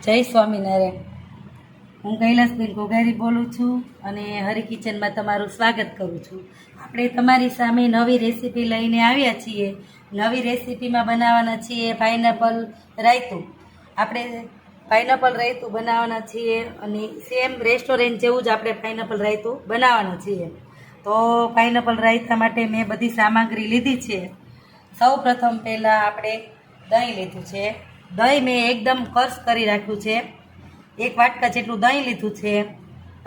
જય સ્વામિનારાયણ। હું કૈલાસબેન ઘોઘારી બોલું છું અને હરી કિચનમાં તમારું સ્વાગત કરું છું। આપણે તમારી સામે નવી રેસીપી લઈને આવ્યા છીએ। નવી રેસીપીમાં બનાવવાના છીએ પાઇનેપલ રાયતું। આપણે પાઇનેપલ રાયતું બનાવવાના છીએ અને સેમ રેસ્ટોરન્ટ જેવું જ આપણે પાઇનેપલ રાયતું બનાવવાના છીએ। તો પાઇનેપલ રાયતા માટે મેં બધી સામગ્રી લીધી છે। સૌ પ્રથમ પહેલાં આપણે દહીં લીધું છે। દહીં મેં એકદમ કર્સ કરી રાખ્યું છે। એક વાટકા જેટલું દહીં લીધું છે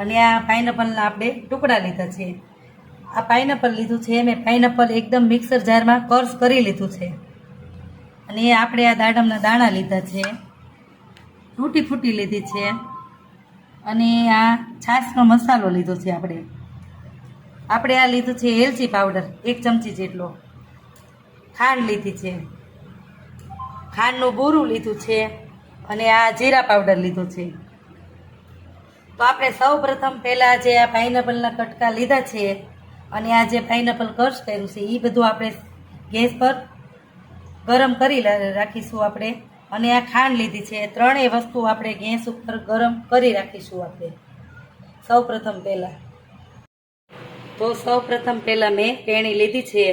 અને આ પાઇનેપલના આપણે ટુકડા લીધા છે। આ પાઇનેપલ લીધું છે મેં પાઇનેપલ એકદમ મિક્સર જારમાં કર્સ કરી લીધું છે અને આપણે આ દાડમના દાણા લીધા છે, તૂટી ફૂટી લીધી છે અને આ છાશનો મસાલો લીધો છે। આપણે આ લીધું છે એલચી પાવડર 1 ચમચી જેટલો, ખાંડ લીધી છે, ખાંડનું બૂરું લીધું છે અને આ જીરા પાવડર લીધો છે। તો આપણે સૌ પ્રથમ પહેલાં જે આ પાઇનેપલના કટકા લીધા છે અને આ જે પાઇનેપલ કર્સ કર્યું છે એ બધું આપણે ગેસ પર ગરમ કરી રાખીશું આપણે। અને આ ખાંડ લીધી છે, ત્રણેય વસ્તુ આપણે ગેસ ઉપર ગરમ કરી રાખીશું આપણે સૌ પ્રથમ પહેલાં। તો સૌ પ્રથમ પહેલાં મેં પેણી લીધી છે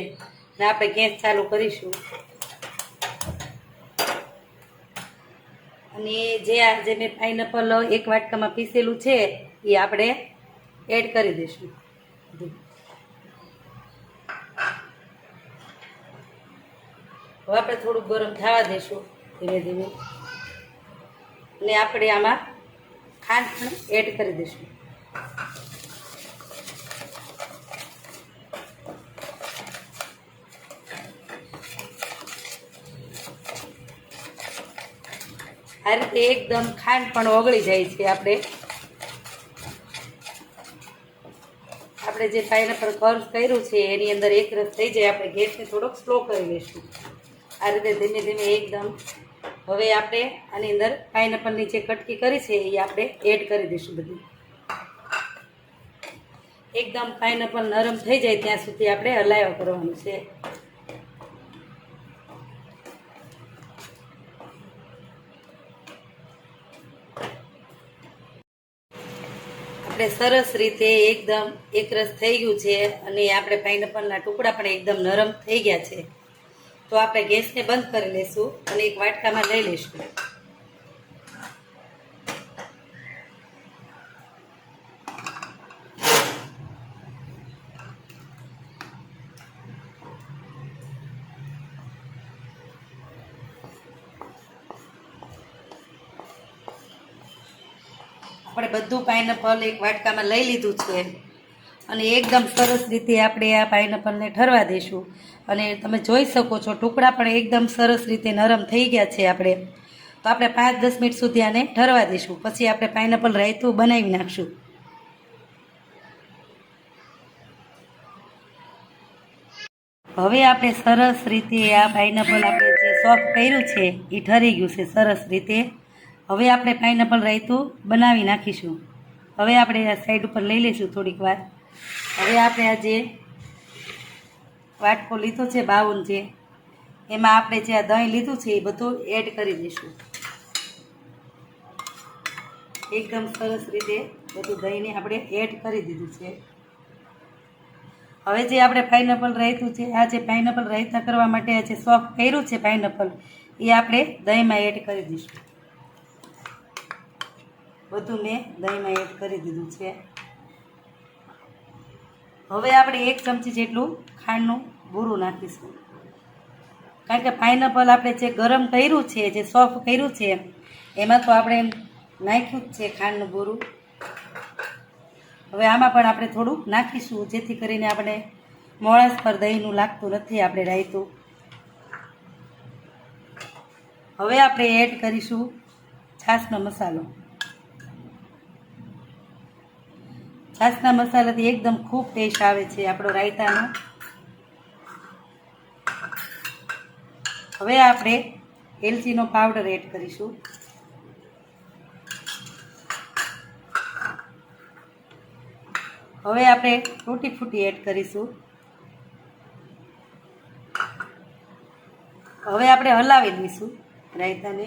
ને આપણે ગેસ ચાલુ કરીશું અને જે મેં પાઇનેપલ એક વાટકામાં પીસેલું છે એ આપણે એડ કરી દઈશું। હવે આપણે થોડુંક ગરમ થવા દઈશું ધીમે ધીમે અને આપણે આમાં ખાંડ પણ એડ કરી દઈશું। આ રીતે એકદમ ખાંડ પણ ઓગળી જાય છે। આપણે જે પાઇનેપલ કર્સ કર્યું છે એની અંદર એક રસ થઈ જાય આપણે ગેસને થોડોક સ્લો કરી લઈશું। આ રીતે ધીમે ધીમે એકદમ। હવે આપણે આની અંદર પાઇનેપલની જે કટકી કરી છે એ આપણે એડ કરી દઈશું બધી। એકદમ પાઇનેપલ નરમ થઈ જાય ત્યાં સુધી આપણે હલાવ્યા કરવાનું છે। આપણે સરસ રીતે એકદમ એકરસ થઈ ગયું છે અને આપણે પાઇનેપલના ટુકડા પણ એકદમ નરમ થઈ ગયા છે। તો આપણે ગેસને બંધ કરી લઈશું અને એક વાટકામાં લઈ લઈશું। આપણે બધું પાઇનેપલ એક વાટકામાં લઈ લીધું છે અને એકદમ સરસ રીતે આપણે આ પાઇનેપલને ઠરવા દઈશું। અને તમે જોઈ શકો છો ટુકડા પણ એકદમ સરસ રીતે નરમ થઈ ગયા છે તો આપણે 5-10 મિનિટ સુધી આને ઠરવા દઈશું, પછી આપણે પાઇનેપલ રાયતું બનાવી નાખશું। હવે આપણે સરસ રીતે આ પાઇનેપલ આપણે જે સોફ્ટ કર્યું છે એ ઠરી ગયું છે સરસ રીતે। હવે આપણે પાઇનેપલ રાયતું બનાવી નાખીશું। હવે આપણે આ સાઈડ ઉપર લઈ લઈશું થોડીક વાર। હવે આપણે આ જે વાટકો લીધો છે બાઉલ જે, એમાં આપણે જે આ દહીં લીધું છે એ બધું એડ કરી દઈશું। એકદમ સરસ રીતે બધું દહીંને આપણે એડ કરી દીધું છે। હવે જે આપણે પાઇનેપલ રાયતું છે, આ જે પાઇનેપલ રાયતા કરવા માટે આ જે સોફ્ટ કર્યું છે પાઇનેપલ એ આપણે દહીંમાં એડ કરી દઈશું। બધું મેં દહીંમાં એડ કરી દીધું છે। હવે આપણે 1 ચમચી જેટલું ખાંડનું બૂરું નાખીશું, કારણ કે પાઇનેપલ આપણે જે ગરમ કર્યું છે, જે સોફ્ટ કર્યું છે એમાં તો આપણે નાખ્યું જ છે ખાંડનું બૂરું। હવે આમાં પણ આપણે થોડું નાખીશું જેથી કરીને આપણે મોળાશ પર દહીંનું લાગતું નથી આપણે રાયતું। હવે આપણે એડ કરીશું છાશનો મસાલો। છાશના મસાલાથી એકદમ ખૂબ ટેસ્ટ આવે છે આપણો રાયતાનો। હવે આપણે એલચીનો પાવડર એડ કરીશું। હવે આપણે તૂટી ફૂટી એડ કરીશું। હવે આપણે હલાવી દઈશું રાયતાને।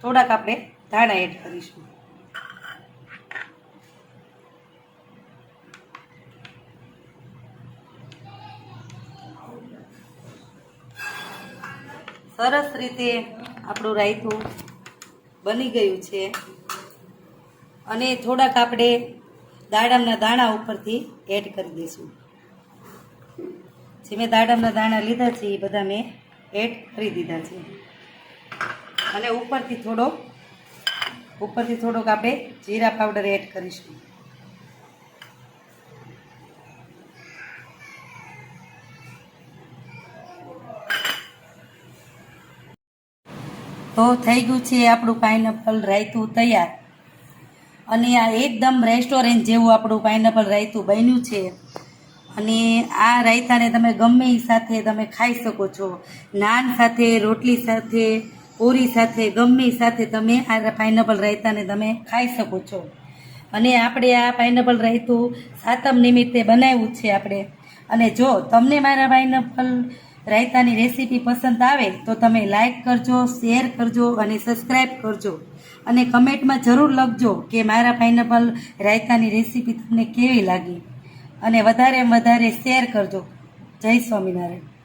થોડાક આપણે ધાણા એડ કરીશું. સરસ રીતે આપણું રાયતું બની ગયું છે અને થોડાક આપણે દાડમના દાણા ઉપરથી એડ કરી દઈશું. જે મેં દાડમના દાણા લીધા છે એ બધા મેં એડ કરી દીધા છે અને ઉપરથી થોડોક આપણે જીરા પાવડર એડ કરીશું. તો થઈ ગયું છે આપણું પાઇનેપલ રાયતું તૈયાર અને આ એકદમ રેસ્ટોરન્ટ જેવું આપણું પાઇનેપલ રાયતું બન્યું છે. અને આ રાયતાને તમે ગમે એ સાથે તમે ખાઈ શકો છો. નાન સાથે, રોટલી સાથે, પૂરી સાથે, ગમે એ સાથે તમે આ પાઇનેપલ રાયતાને તમે ખાઈ શકો છો. અને આપણે આ પાઇનેપલ રાયતું સાતમ નિમિત્તે બનાવ્યું છે આપણે. અને જો તમને મારા પાઇનેપલ રાયતાની રેસીપી પસંદ આવે તો તમે લાઈક કરજો, શેર કરજો અને સબસ્ક્રાઈબ કરજો. અને કમેન્ટમાં જરૂર લખજો કે મારા પાઇનેપલ રાયતાની રેસીપી તમને કેવી લાગી. અને વધારે શેર કરજો. જય સ્વામિનારાયણ.